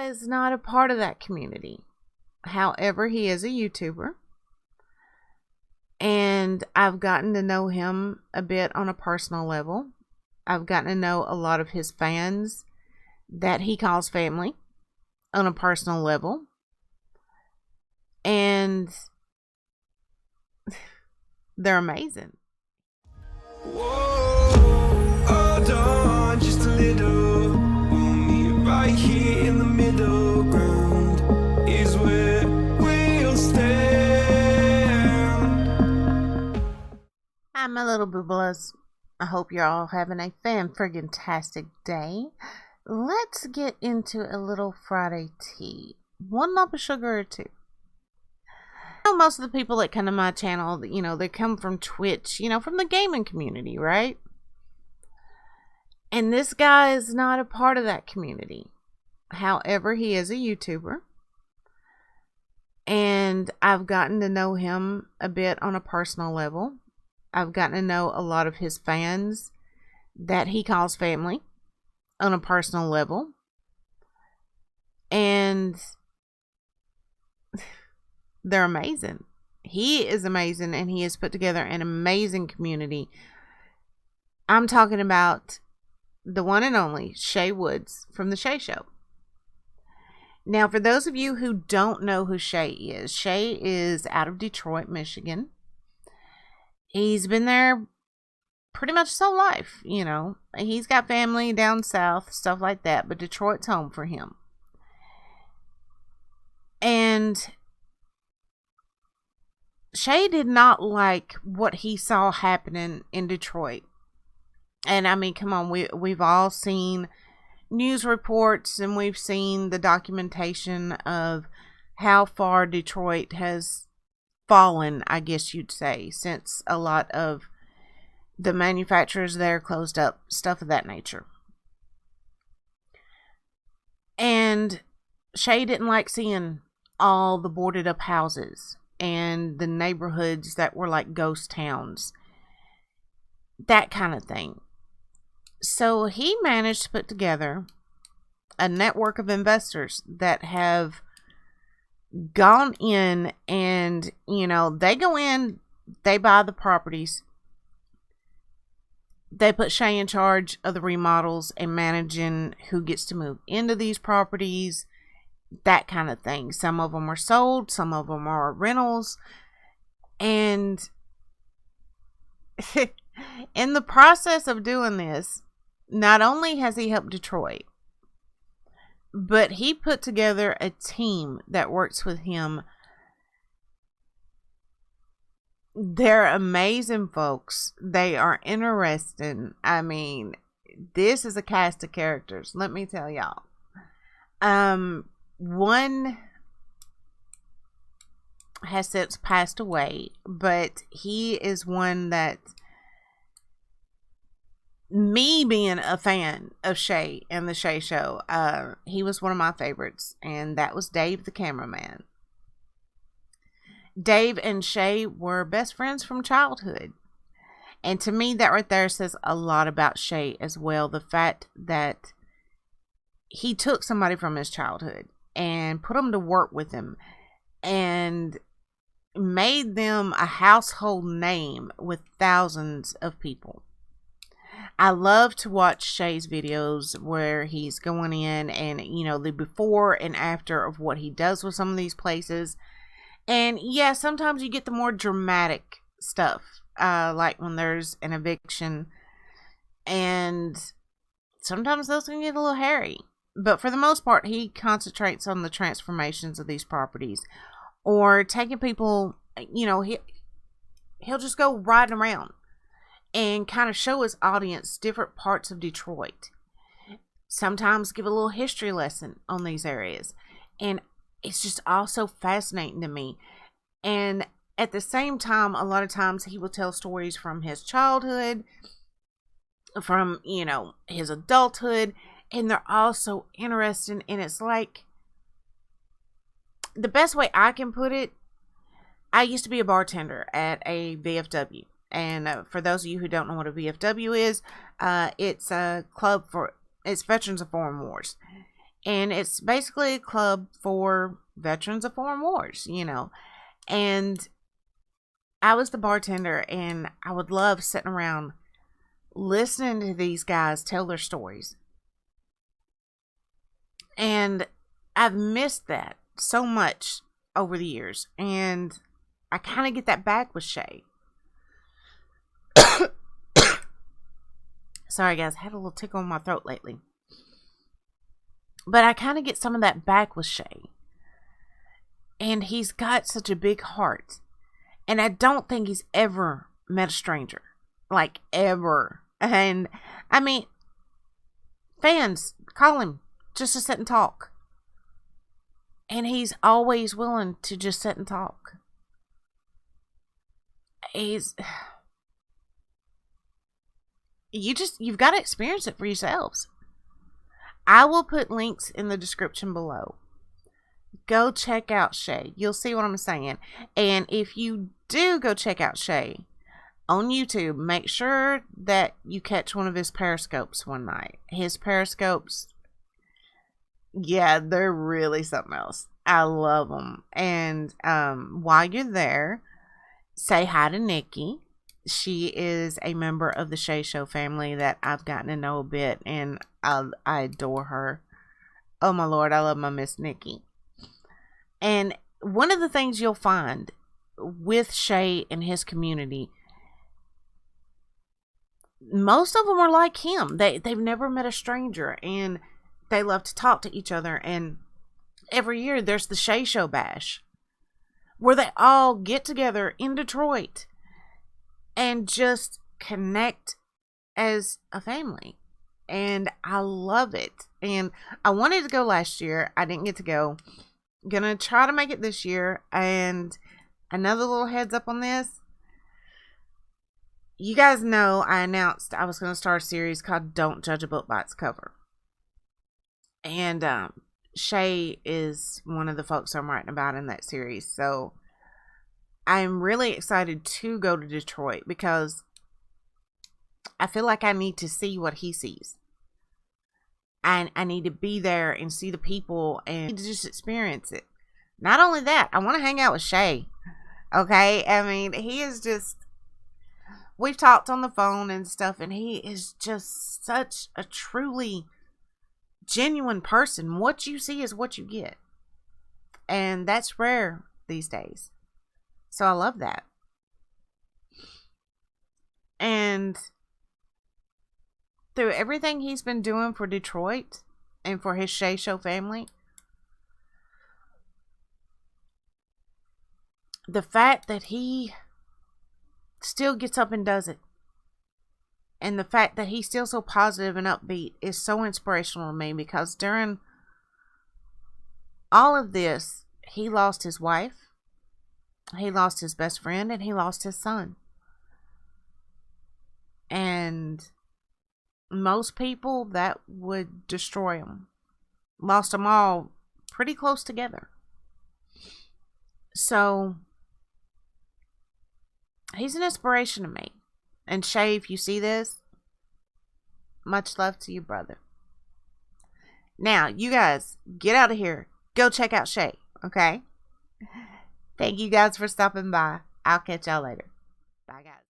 is not a part of that community. However, he is a YouTuber. And I've gotten to know him a bit on a personal level. I've gotten to know a lot of his fans that he calls family on a personal level. And they're amazing. Whoa, hold on just a little. We'll meet right here in the middle ground is where we'll stand. Hi, my little booblers. I hope you're all having a fan-friggin-tastic day. Let's get into a little Friday tea. 1 lump of sugar or 2. I know most of the people that come to my channel, they come from Twitch, from the gaming community, right? And this guy is not a part of that community. However, he is a YouTuber. And I've gotten to know him a bit on a personal level. I've gotten to know a lot of his fans that he calls family on a personal level. And they're amazing. He is amazing, and he has put together an amazing community. I'm talking about the one and only Shea Woods from the Shea Show. Now, for those of you who don't know who Shea is out of Detroit, Michigan. He's been there pretty much his whole life, He's got family down south, stuff like that, but Detroit's home for him. And Shea did not like what he saw happening in Detroit. And I mean, come on, we've all seen news reports, and we've seen the documentation of how far Detroit has fallen, I guess you'd say, since a lot of the manufacturers there closed up, stuff of that nature. And Shea didn't like seeing all the boarded up houses and the neighborhoods that were like ghost towns, that kind of thing. So he managed to put together a network of investors that have gone in and, they go in, they buy the properties. They put Shea in charge of the remodels and managing who gets to move into these properties, that kind of thing. Some of them are sold, some of them are rentals. And in the process of doing this, not only has he helped Detroit, but he put together a team that works with him. They're amazing folks. They are interesting. I mean, this is a cast of characters, let me tell y'all. One has since passed away, but he is one that, me being a fan of Shea and the Shea Show, he was one of my favorites, and that was Dave the cameraman. Dave and Shea were best friends from childhood. And to me, that right there says a lot about Shea as well. The fact that he took somebody from his childhood and put them to work with him and made them a household name with thousands of people. I love to watch Shea's videos where he's going in and, the before and after of what he does with some of these places. And yeah, sometimes you get the more dramatic stuff, like when there's an eviction, and sometimes those can get a little hairy. But for the most part, he concentrates on the transformations of these properties, or taking people, he'll just go riding around and kind of show his audience different parts of Detroit. Sometimes give a little history lesson on these areas. And it's just all so fascinating to me. And at the same time, a lot of times he will tell stories from his childhood, from, his adulthood. And they're all so interesting. And it's like, the best way I can put it, I used to be a bartender at a VFW. And for those of you who don't know what a VFW is, it's a club it's Veterans of Foreign Wars. And it's basically a club for veterans of foreign wars, And I was the bartender, and I would love sitting around listening to these guys tell their stories. And I've missed that so much over the years. And I kind of get that back with Shea. Sorry, guys. I had a little tickle in my throat lately. But I kind of get some of that back with Shea. And he's got such a big heart. And I don't think he's ever met a stranger. Like, ever. And, I mean, fans call him just to sit and talk. And he's always willing to just sit and talk. You've got to experience it for yourselves. I will put links in the description below. Go check out Shea. You'll see what I'm saying. And if you do go check out Shea on YouTube, make sure that you catch one of his periscopes one night. His periscopes, yeah, they're really something else. I love them. And while you're there, say hi to Nikki. She is a member of the Shea Show family that I've gotten to know a bit, and I adore her. Oh my Lord, I love my Miss Nikki. And one of the things you'll find with Shea and his community, most of them are like him. They've never met a stranger, and they love to talk to each other. And every year there's the Shea Show Bash, where they all get together in Detroit and just connect as a family. And I love it. And I wanted to go last year. I didn't get to go. Gonna try to make it this year. And another little heads up on this. You guys know I announced I was going to start a series called Don't Judge a Book by Its Cover. And Shea is one of the folks I'm writing about in that series. So I'm really excited to go to Detroit because I feel like I need to see what he sees. And I need to be there and see the people and to just experience it. Not only that, I want to hang out with Shea. Okay? I mean, he is just... We've talked on the phone and stuff, and he is just such a truly genuine person. What you see is what you get. And that's rare these days. So I love that. And through everything he's been doing for Detroit and for his Shea Show family, the fact that he still gets up and does it, and the fact that he's still so positive and upbeat is so inspirational to me, because during all of this, he lost his wife, he lost his best friend, and he lost his son. And most people, that would destroy them. Lost them all pretty close together. So he's an inspiration to me. And Shea, if you see this, much love to you, brother. Now, you guys, get out of here. Go check out Shea, okay? Thank you guys for stopping by. I'll catch y'all later. Bye, guys.